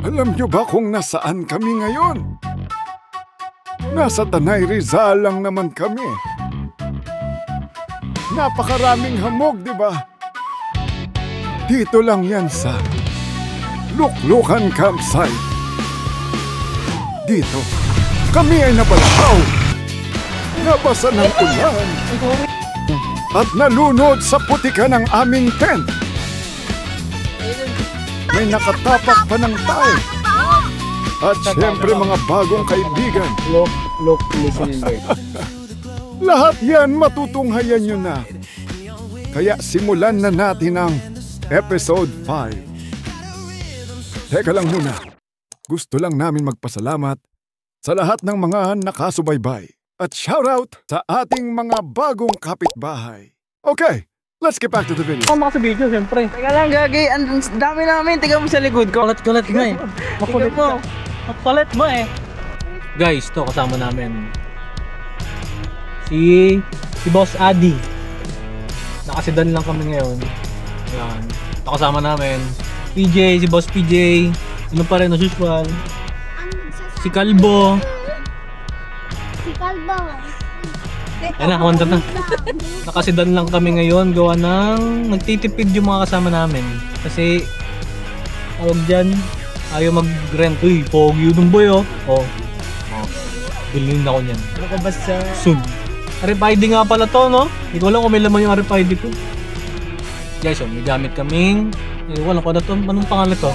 Alam niyo ba kung nasaan kami ngayon? Nasa Tanay Rizal lang naman kami. Napakaraming hamog, di ba? Dito lang yan sa Luklukan Campsite. Dito, kami ay nabalhaw, nabasa ng ulan, at nalunod sa putikan ng aming tent. May nakatapak pa ng tayo. At syempre mga bagong kaibigan. Look, listening bird. Lahat yan matutunghayan nyo na. Kaya simulan na natin ang episode 5. Teka lang muna. Gusto lang namin magpasalamat sa lahat ng mga nakasubaybay. At shoutout sa ating mga bagong kapitbahay. Okay, let's get back to the video. Tama ka sa video, siyempre. Teka lang, Gagi. Ang dami namin. Tingnan mo sa likod ko. Kalat nga eh. Makulit mo. Makulit mo eh. Guys, to kasama namin. Si Boss Adi. Nakasidan lang kami ngayon. Ayan. Ito kasama namin. PJ, si Boss PJ. Ano pa rin as usual. Si Kalbo. Ayan na, kumanta na. Nakasidan lang kami ngayon. Gawa ng nagtitipid yung mga kasama namin. Kasi tawag dyan, ayaw mag-rent. Uy, pogi yun boy oh. Bilhin ako niyan. Ano ka ba sa... Soon. RFID nga pala to, no? Hindi ko alam kung may laman yung RFID ko. Guys, may gamit kaming... Wala ko na to. Anong pangalan to?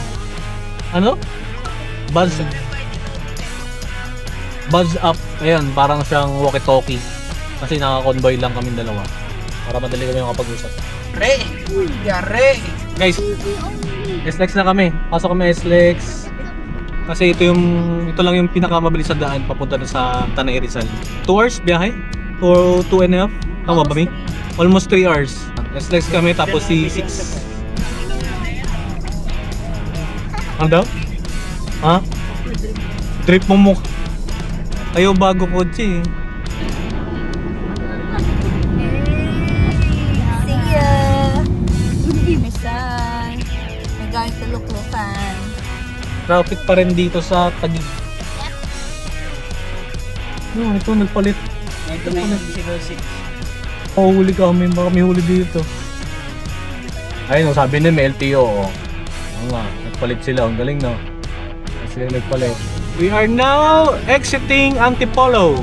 Ano? Buzz up. Ayan, parang siyang walkie-talkie. Kasi naka-convoy lang kami dalawa. Para madali kami makapag-usap. Re! Uy, yare! Guys, SLEX na kami. Pasok kami SLEX. Kasi ito lang yung pinakamabilis sa daan papunta na sa Tanay Rizal. 2 hours biyahe? Or 2.5? Tama ba, Mi? Almost 3 hours. SLEX kami tapos si 6. Ano daw? Ha? Trip mo mukha. Ayaw bago kotse eh. See ya! Misan! We're going to Luklukan. Traffic pa rin dito sa Taguig. No, ito nagpalit. Ito na yung 06. Huli kami, baka may huli dito. Ayun, sabi niya may LTO. Oo nga, nagpalit sila. Ang galing no? Kasi nagpalit. We are now exiting Antipolo.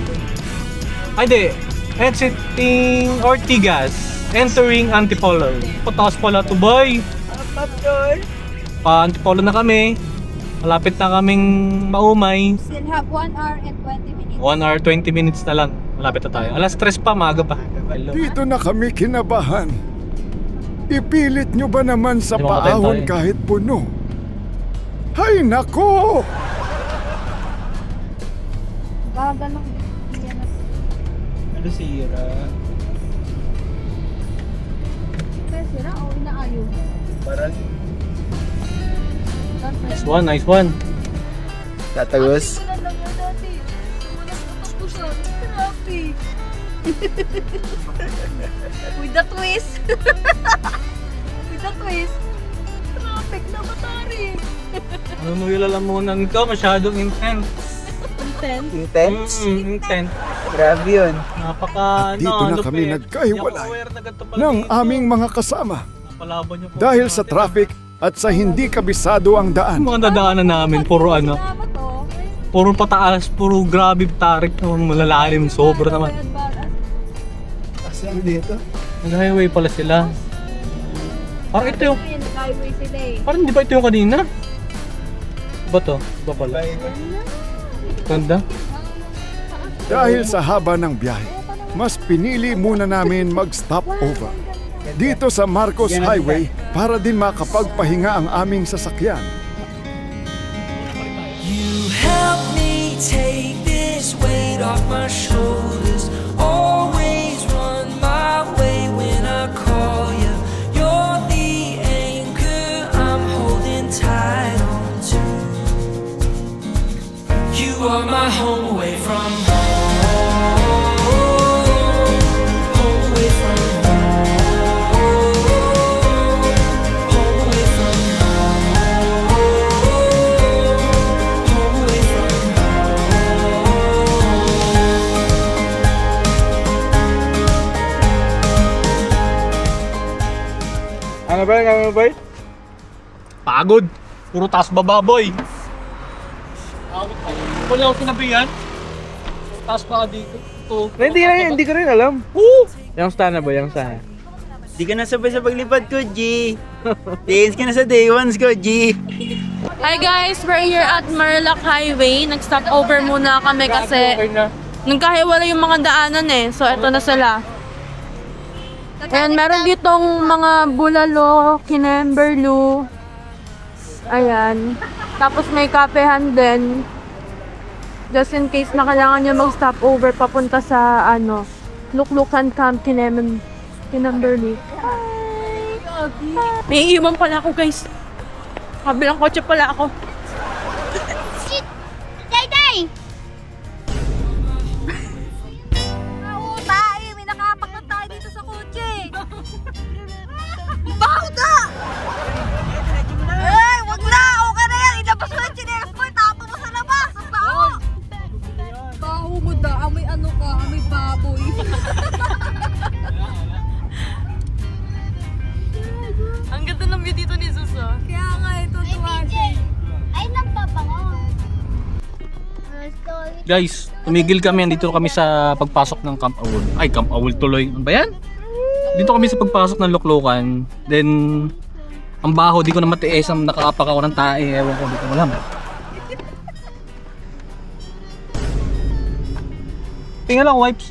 Ay di, exiting Ortigas. Entering Antipolo. Pataas pala to boy. Pa Antipolo na kami. Malapit na kaming maumay. Still have 1 hour and 20 minutes. 1 hour 20 minutes na lang. Malapit na tayo. Alas 3 pa, maaga pa. Hello. Dito na kami kinabahan. Ipilit nyo ba naman sa Hindi makatayin paahon tayo. kahit puno? Hay nako! Baga lang. Ano sira? Kaya sira o inaayos? Parang Nice one. tatagos. Wala lang yan dati. Walang utos-utosan. Traffic. With the twist. With the twist. Traffic na batari. Ano mo yung lalamunan ko? Masyadong intense. Content. Intense? Intense. Grabe yun. Napaka, At dito na kami nagkahiwalay ng aming mga kasama. Dahil sa traffic at sa hindi kabisado ang daan. Mga dadaanan namin, puro ano, Salamat to. puro pataas, puro grabe tarik naman, malalalim, sobra naman. Asan dito? Nag-highway pala sila. Parang ito yung, Highway sila eh. parang hindi ba ito yung kanina? Ba to? Ba pala? Ganda? Dahil sa haba ng biyahe, mas pinili muna namin mag-stop over dito sa Marcos Highway para din makapagpahinga ang aming sasakyan. You help me take this weight off my shoulders. Always run my way when I call you. You're the anchor I'm holding tight on to. You are my home away from home. Home away from home. Home away from home. Kaya ba? Pagod. Puro taas baba, boy. Wala ako sinabihan. Taas pa dito. Ito. Hindi ko rin alam. Woo! Yung sana ba? Yung sana. Di ka nasabay sa paglipad ko, G. Dance ka na sa day ones ko, G. Hi guys, we're here at Marilac Highway. Nag-stop over muna kami kasi nagkahiwala yung mga daanan eh. So eto na sila. Ayan, meron ditong mga bulalo, kinemberlu. Ayan. Tapos may kapehan din. Just in case na kailangan nyo mag-stop over papunta sa Luklukan Camp Kinemberlu. May iiwan pala ako guys. Kabilang kotse pala ako. Shit! Day! Tayo! May nakapakot tayo dito sa kotse! Baho na! Eh! Wag na! Okay na yan! Ilabas mo yung chinelas mo! Tapo mo sa labas! Ang baho! Baho mo da! Amoy ano ka? Amoy baboy! Ang ganda ng view dito ni Suso. Kaya nga ito tuwa siya. Ay, nagpapango. Guys, tumigil kami. Andito kami sa pagpasok ng Camp Awol. Ay, Camp Awol tuloy. Ano ba yan? Dito kami sa pagpasok ng Luklukan. Then, ang baho. Di ko na matiis. Nakaapak ako ng tae. Ewan ko. Di ko alam. Tingnan lang, wipes.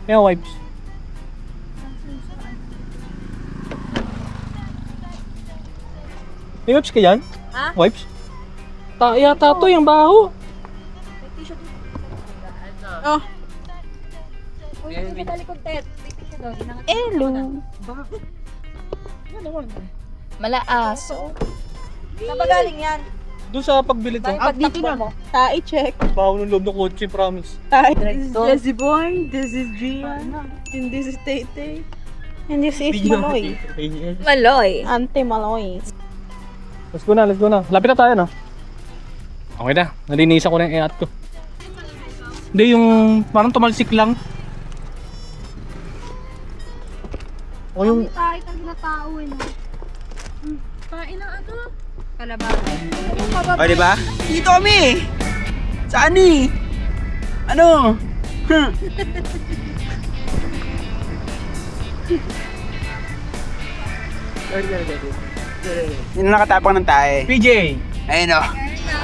Tingnan, wipes. May wipes ka yan? Ha? Wipes? Yata to yung baho. Oh. Hello. Malaaso. Saan ba galing yan? Doon sa pagbili ko. Dito na. Tae check. Baho ng loob ng kotse, promise. Tae. This is Jessie Boy. This is Gian. And this is Tay. And this is Maloy. Maloy. Ante Maloy. Let's go na. Lapit na tayo, no? Okay na. Nalinisan ko na yung iat ko. Hindi, yung parang tumalsik lang. O yung... Tae talaga tao eh. Kain na ano? Kalabasa. O, diba? Dito kami! Saan eh? Ano? Sino nakatapang ng tae? PJ! Ayun o.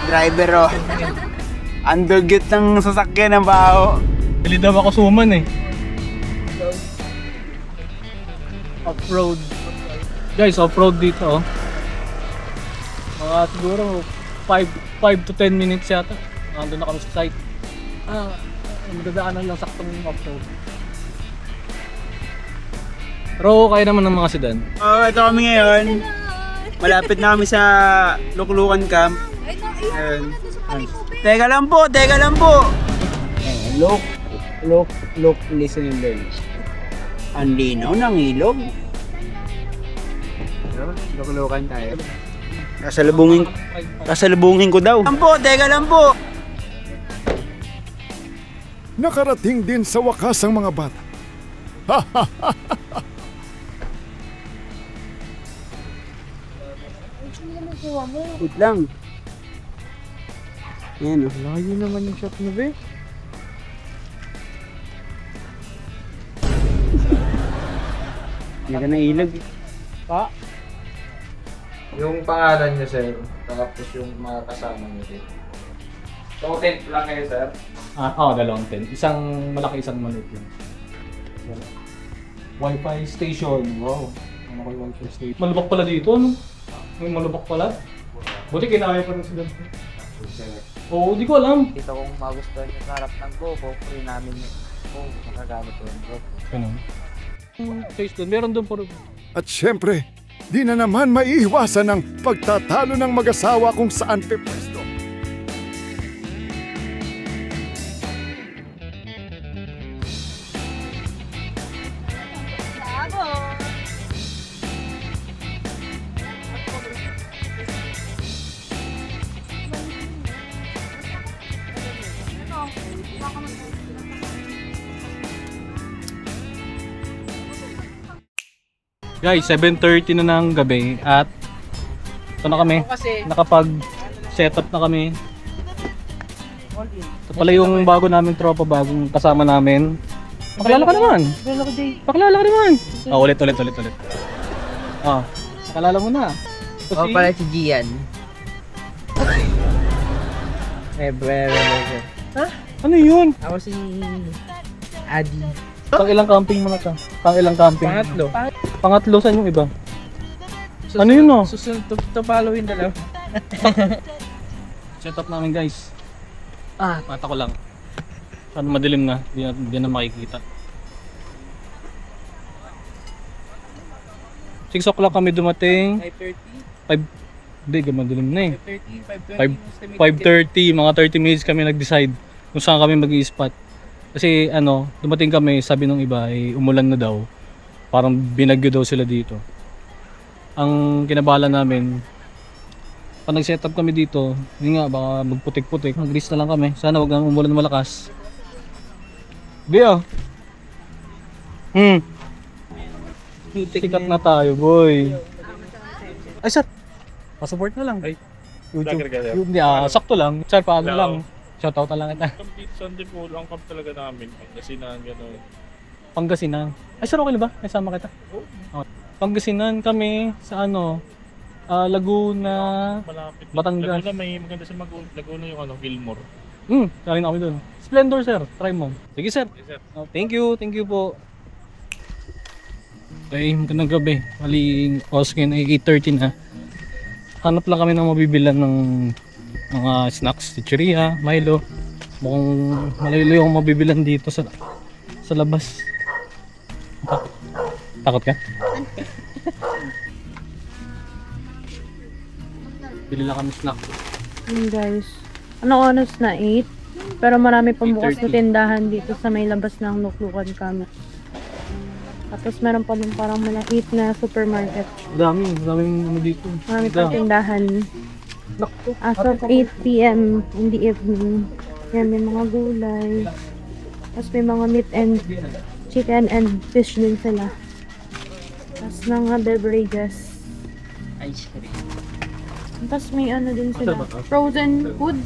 Driver o. Ang dugyot ng sasakyan ng baho. Pili daw ako suman eh. Off-road. Guys, off-road dito oh. Mga siguro 5 to 10 minutes yata. Nandun na kami sa site. Magdadaanan lang saktong off-road. Pero kaya naman ng mga sedan. Ito kami ngayon. Malapit na kami sa Luklukan Camp. Ayun. Teka lang po! Look, listen and learn. Ang linaw ng ilog. Luklukan tayo. Kasalubungin ko daw. Teka lang po! Nakarating din sa wakas ang mga bata. Wait lang. Ayan o. Layo naman yung shot mo, be. Ganda ng ilog. Pa? Yung pangalan niyo, sir, tapos yung mga kasama niyo dito. So, tent lang kayo, sir? Dalawang tent. Isang malaki, isang maliit lang. Wi-Fi station. Wow. Ano ko yung Wi-Fi station? Malubak pala dito, ano? May malubak pala. Buti kinaya pa rin sila. Oo, di ko alam. Dito kung magustuhan nyo sa harap ng GoPro, free namin yun. Makagamit ko yung GoPro. Ganun. Face doon. Meron doon po. At syempre, di na naman maiiwasan ang pagtatalo ng mag-asawa kung saan pepwesto. Guys, 7:30 na ng gabi at ito na kami. Nakapag-setup na kami. Ito pala yung bago naming tropa, bagong kasama namin. Pakilala ka naman. Pakilala ka naman. Ulit. Pakilala mo na. Ito Ako pala si Gian. Ano yun? Ako si Adi. Pang ilang camping mo na ka? Pang ilang camping? Pangatlo, saan yung iba? Ano yun no? Susunod to follow yung dalawa. Setup namin guys. Mata ko lang. Sana madilim na, di na makikita. 6 o'clock kami dumating. 5:30? Madilim na eh. 5:30, mga 30 minutes kami nag-decide kung saan kami mag-i-spot. Kasi dumating kami, sabi nung iba ay umulan na daw. Parang binagyo daw sila dito. Ang kinabala namin, pag nag-setup kami dito, yun nga, baka magputik-putik. Mag-grease na lang kami. Sana wag nang umulan malakas. Dio! Sikat na tayo, boy. Ay, sir! Pasupport na lang. YouTube. Sakto lang. Sir, paano lang. Shoutout na lang kita. Sunday po, ang camp talaga namin. Pangasinan, gano'n. Pangasinan. Ay, sir, okay na ba? May sama kita. Okay. Pangasinan kami sa Laguna, Malapit. Batangas. Laguna, may maganda sa Laguna yung Gilmore. Kaling kami dun. Splendor, sir. Try mo. Sige, sir. Yes, sir. Thank you po. Okay, magandang gabi. Mali, oras ngayon ay 8:30 na. Hanap lang kami ng mabibilan ng mga snacks, chicheria, Milo. Mukhang malayo yung mabibilan dito sa labas. Takot ka? Bili lang kami snack. Guys, anong oras na? 8? Pero marami pang bukas na tindahan dito sa may labas ng Luklukan kami. Tapos meron pa din parang malapit na supermarket. Daming dito. Marami pang tindahan. As of 8 p.m. in the evening. Yan, may mga gulay. Tapos may mga meat and chicken and fish din sila. Tapos mga beverages. Ice cream. Tapos may din sila. Frozen food.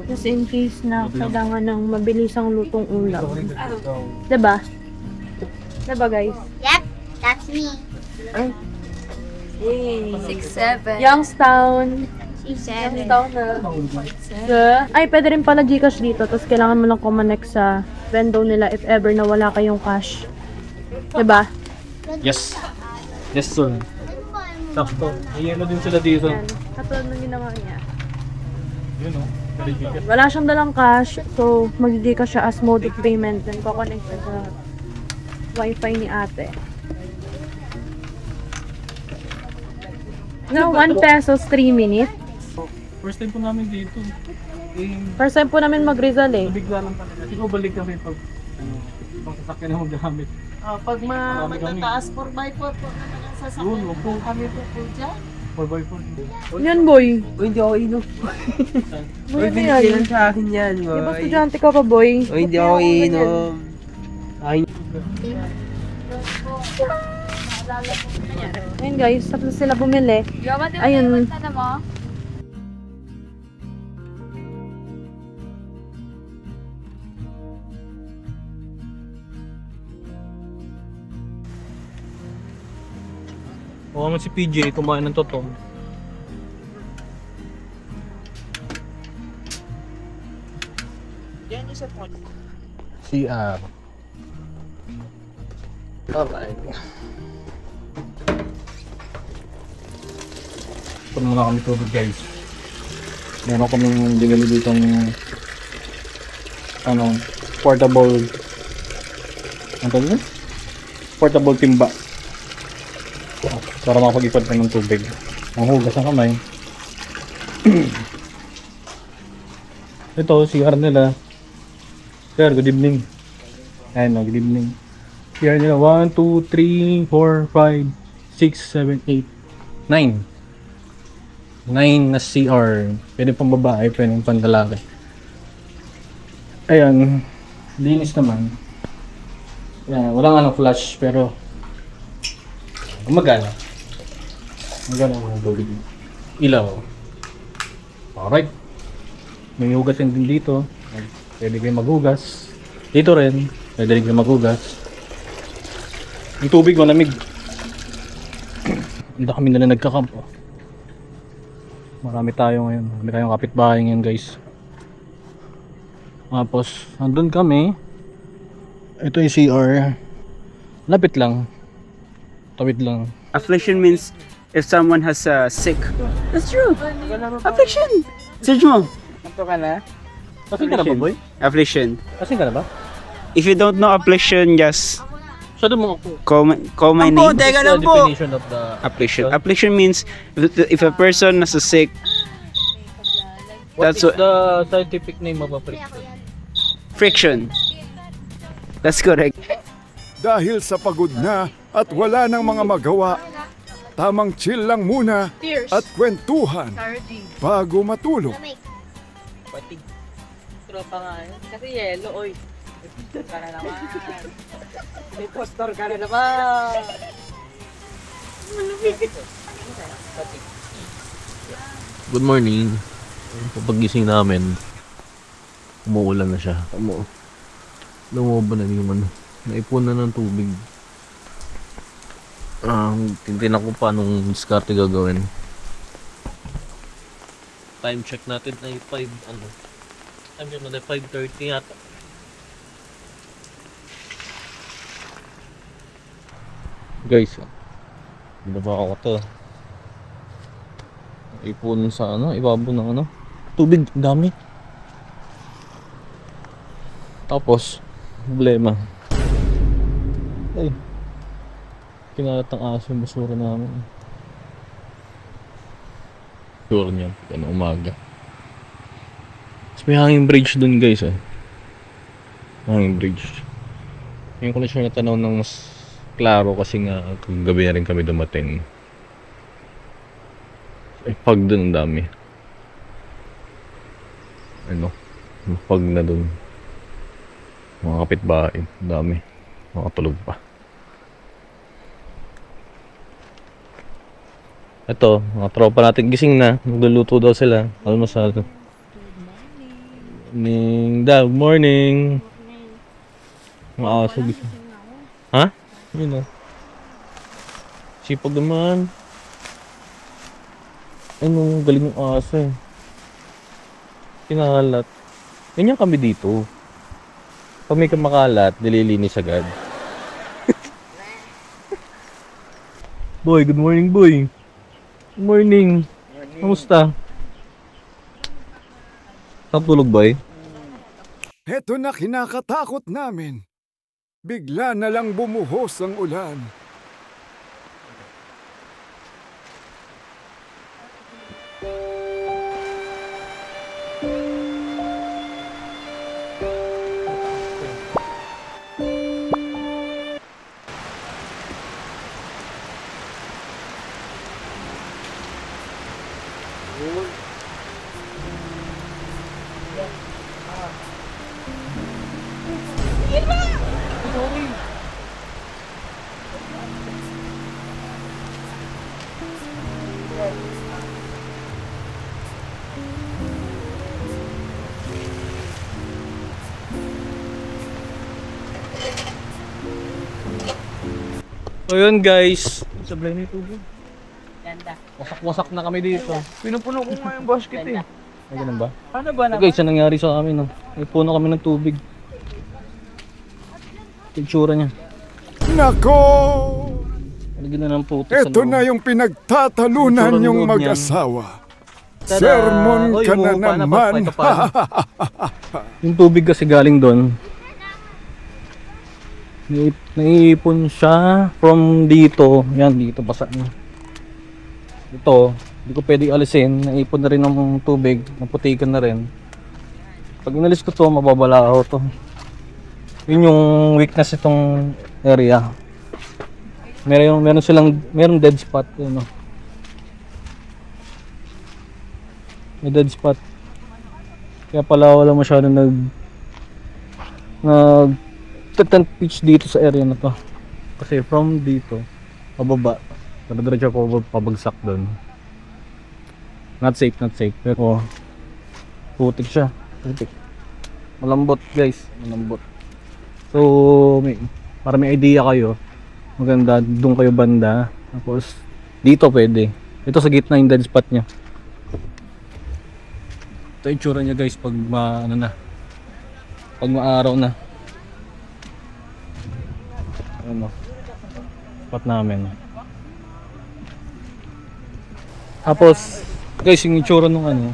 Just in case na kailangan ng mabilisang lutong ulam. Diba? Diba guys? Yep, that's me. 6'7". Youngstown. 6'7". Youngstown na. Ay, pwede rin pala Gcash dito. Tapos kailangan mo lang kumonect sa vendo nila if ever na wala kayong cash. Diba? Yes, sir. Sakto. May din sila dito. Yan. Katulad ng ginawa niya. Yun o. Wala siyang dalang cash. So, mag-Gcash siya as mode of payment. Then, kukonect siya sa wifi ni ate. No, 1 pesos 3 minutes. First time po namin dito. First time po namin mag-Rizal eh. Bigla lang talaga. Siguro balik kami pag sasakyan na maggamit. Pag matataas 4x4 po na sasakyan po kami po dyan. 4x4. Yan boy. Uy, hindi ako inom. Boy, binigyan lang sa akin yan, Di boy. ba estudyante ka pa boy? Uy, hindi ako inom. Ay, Ayun guys, tapos sila bumili. Ayun. Oo naman si PJ, kumain ng totong. CR. Alright. Ito muna kami tubig guys. Meron kaming dinali ditong portable portable timba. Para makapag-ipad pa ng tubig. Ang hugas ang kamay. Ito, CR nila. Sir, good evening. Ayan, good evening. CR nila, 1, 2, 3, 4, 5, 6, 7, 8, 9. 9 na CR. Pwede pang babae, pwede pang lalaki. Ayan, linis naman. Ayan, walang flash, pero Magana. Magana ang tubig. Ilaw. Alright. May hugas din dito. Pwede kayo maghugas. Dito rin. Pwede kayo maghugas. Yung tubig malamig. Hindi kami nila nagkakamp. Oh. Marami tayo ngayon. Marami tayong kapitbahay ngayon guys. Tapos, andun kami. Ito yung CR. Lapit lang. Tawid lang. Affliction means if someone has sick. That's true. Affliction. Search mo. Ito ka na? Kasing ka na ba, boy? Affliction. Kasing ka na ba? If you don't know affliction, just Shadow mo ako. call my name. What's the definition of the Affliction. Affliction means if a person has a sick. What That's is the scientific name of affliction? Friction. That's correct. Dahil sa pagod na at wala nang mga magawa, tamang chill lang muna at kwentuhan bago matulog. Tropa nga yun. Kasi yellow, oy. Ka na naman. May postor ka na naman. Good morning. Pagising namin, umuulan na siya. Lumuban na yung ano. Naipon na ng tubig. Tintinan ko pa nung diskarte gagawin. Time check natin na 5 ano. Time check na 5:30 yata. Guys, binaba ako to. Ipon sa ano, ibabaw ng ano. Tubig, dami. Tapos, problema. Ay, kinalat ng aso yung basura namin. Sure niyan, ano umaga. Tapos may hanging bridge dun guys eh. Hanging bridge. Ngayon ko na siya natanaw ng mas klaro kasi nga gabi na rin kami dumating. Ay, pag dun ang dami. Ano, pag na dun. Mga kapitbahay, ang dami. Makatulog pa. Ito, mga tropa natin gising na. Nagluluto daw sila. Almusal. Good morning. Mga aso gising. Ha? Yun o. Sipag naman. Ano, galing yung aso eh. Kinahalat. Ganyan kami dito. Pag may kumakalat, nililinis agad. Boy, good morning boy. Good morning. Kamusta? Saan tulog boy? Heto na kinakatakot namin. Bigla na lang bumuhos ang ulan. So yun guys. Sablay na yung tubig. Ganda. Wasak-wasak na kami dito. Pinupuno ko nga yung basket eh. Ay, ganun ba? Ano ba naman? Guys, yan nangyari sa amin. No? May puno kami ng tubig. Itsura niya. Nako! Nalagyan na ng puto sa Ito loob. na yung pinagtatalunan Itsura ng yung loob niyan. mag-asawa. Tada! Sermon Oy, ka na umuupa na, naman. bakit pa? Yung tubig kasi galing doon. Naiipon siya from dito. Yan, dito basa na. Ito, hindi ko pwede alisin. Naipon na rin ng tubig. Naputikan na rin. Pag inalis ko to, mababalaho to. Yun yung weakness itong area. Meron dead spot. Yun, no? May dead spot. Kaya pala wala masyado tent pitch dito sa area na to. Kasi from dito, pababa, Pero diretso po pabagsak doon. Not safe, not safe. Pero putik siya. Putik. Malambot guys, malambot. So, para may idea kayo, maganda doon kayo banda. Tapos dito pwede. Ito sa gitna yung dead spot niya. Ito yung tsura niya guys pag pag maaraw na. Ano? Spot namin. Tapos guys, yung itsura nung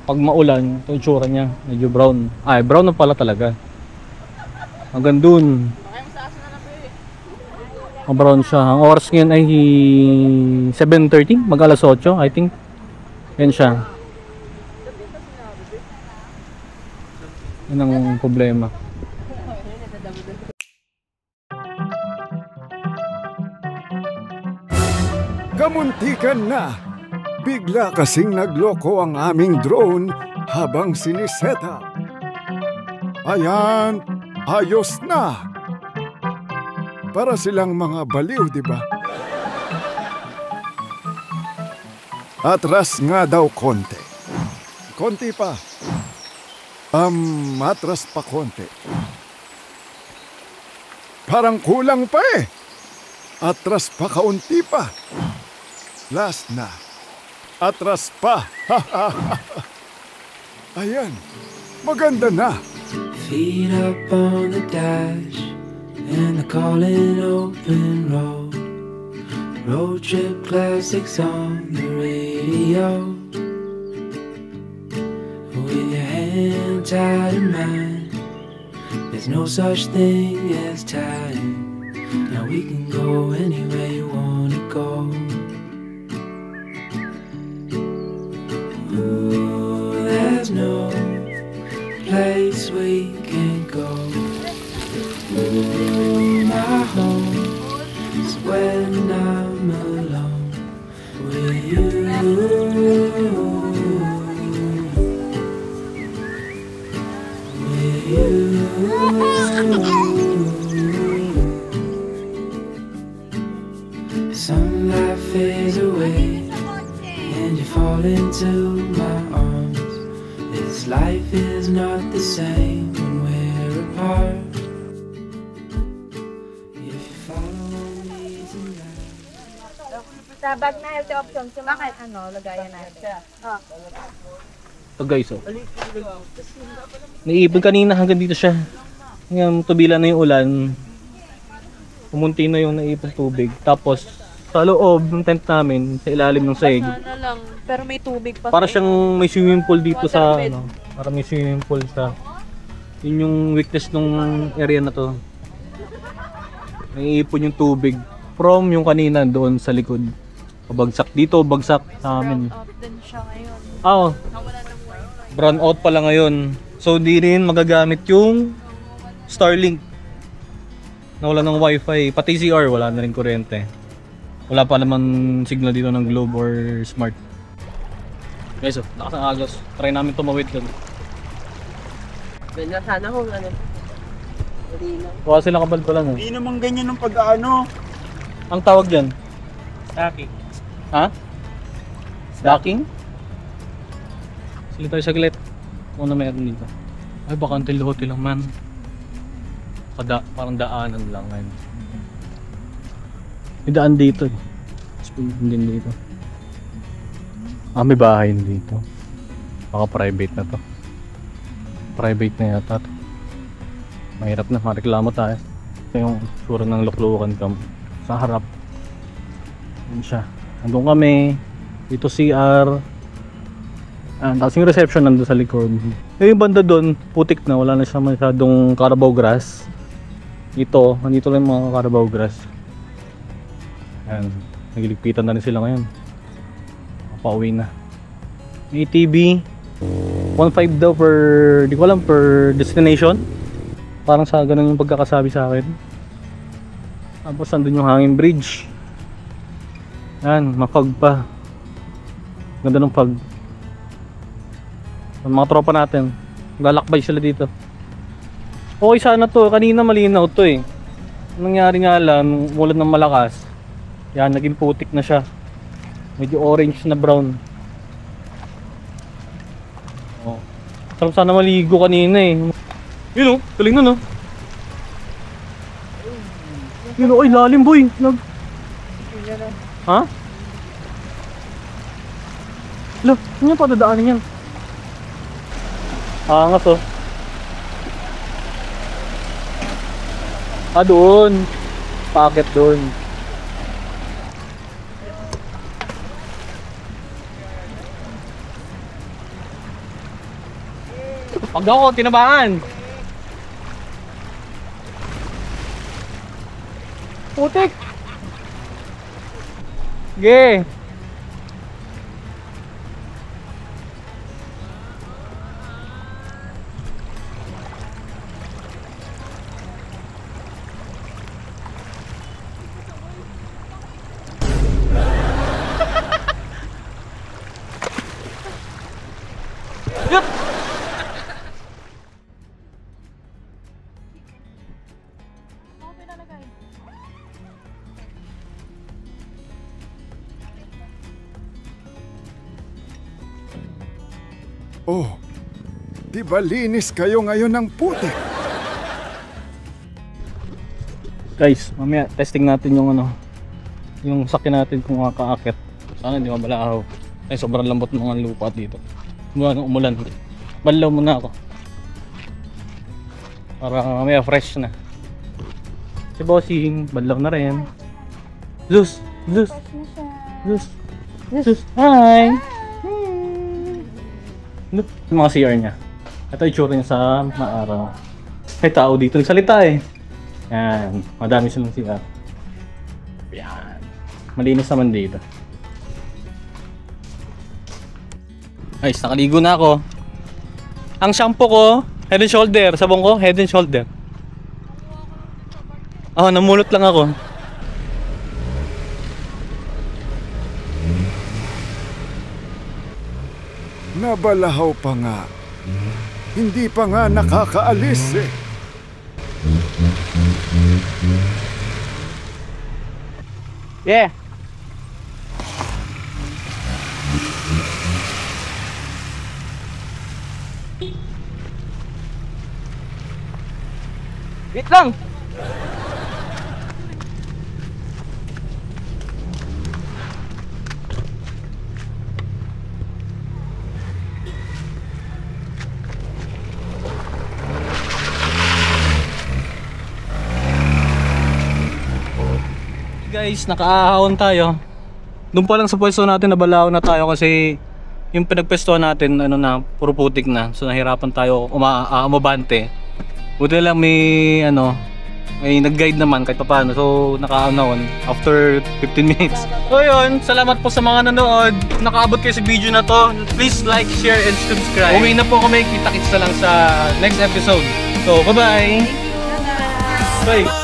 pag maulan, ito yung itsura niya, medyo brown. Ay, brown na pala talaga. Hanggang dun. Brown siya. Ang oras ngayon ay 7:30, mag-alas 8, I think. Yan siya. Yan ang problema. Kamuntikan na! Bigla kasing nagloko ang aming drone habang siniseta. Ayan, ayos na! Para silang mga baliw, di ba? Atras nga daw konti. Konti pa. Atras pa konti. Parang kulang pa eh. Atras pa kaunti pa. Last na. Atras pa. Ayan, maganda na. Feet up on the dash and the calling open road. Road trip classics on the radio. With your hand tied in mine, there's no such thing as time. Now we can go anywhere you wanna go. Ooh, there's no place we can't go. Ooh, my home is when I'm alone with you. With you. Sunlight fades away and you fall into my arms. This life is not the same when we're apart. If you follow me tonight. Sa bag na healthy option, so bakit lagayan natin? Ito guys, naiipon kanina hanggang dito siya. Ngayon, tubila na yung ulan. Pumunti na yung naipon tubig. Tapos, sa loob ng tent namin, sa ilalim ng sahig. Sana lang. Pero may tubig pa. Para siyang may swimming pool dito sa para may swimming pool sa. Yun yung weakness ng area na to. Naiipon yung tubig from yung kanina doon sa likod. Pabagsak dito, bagsak sa amin. Out din siya ngayon. Oo. Brown out pala ngayon. So di rin magagamit yung Starlink. Nawala ng wifi. Pati CR wala na rin kuryente. Wala pa naman signal dito ng Globe or Smart. Guys, lakas ang agos. Try namin tumawid doon. Ganyan sana kung ano. Kuha sila kabal pa lang. Hindi naman ganyan ng pag-ano. Ang tawag dyan? Taki. Ha? Docking? Sila tayo saglit. Kung ano meron dito. Ay, baka until hotel lang man. Parang daanan lang ngayon. May daan dito eh. Speed din dito. May bahay dito. Baka private na to. Private na yata to. Mahirap na, mareklamo tayo. Ito yung sura ng Luklukan Camp. Sa harap. Yan siya. Nandun kami. Dito CR. Tapos yung reception nandun sa likod. Yung banda doon, putik na. Wala na siya masyadong Carabao grass. Ito, nandito lang yung mga Carabao grass. Ayan, nagiligpitan na rin sila ngayon. Pauwi na. May ATV 1.5 daw per, di ko alam, per destination. Parang sa ganun yung pagkakasabi sa akin. Tapos nandun yung hanging bridge. Ayan, mafog pa. Ganda ng fog. Ang mga tropa natin, lalakbay sila dito. Okay sana to, kanina malinaw to eh. Nangyari nga lang, umulan ng malakas. Yan, naging putik na siya. Medyo orange na brown. Oh. Sarap sana maligo kanina eh. Yun oh, galing na no. Yun oh, ay lalim boy. Ha? Lo, ano yung padadaanan yan? Angas oh. Ah, doon. Packet doon. Pag ako, tinabahan. Putik. Sige. Yup. Oh, di ba linis kayo ngayon ng putik? Guys, mamaya testing natin yung ano, yung sakyan natin kung makakaakit. Sana hindi mabalahaw. Ay, sobrang lambot ng mga lupa dito. Mula ng umulan. Balaw muna ako. Para mamaya fresh na. Si Bossing, balaw na rin. Zeus! Zeus! Zeus! Zeus! Hi! Look, yung mga CR niya. Ito itsura niya sa maaraw. May tao dito nagsalita eh. Yan, madami silang CR. Yan. Malinis naman dito. Guys, nakaligo na ako. Ang shampoo ko, Head and Shoulder. Sabong ko, Head and Shoulder. Oh, namulot lang ako. Nabalahaw pa nga. Hindi pa nga nakakaalis eh. Yeah. Wait lang. Guys, nakaahon tayo. Doon pa lang sa pwesto natin nabalaw na tayo kasi yung pinagpwestuhan natin ano na puro putik na. So nahirapan tayo umabante. Buti lang may ano, may nag-guide naman kahit paano. So nakaahon after 15 minutes. So yun, salamat po sa mga nanood. Nakaabot kayo sa video na to. Please like, share and subscribe. Uwi na po kami, kita-kits na lang sa next episode. So bye-bye. Bye.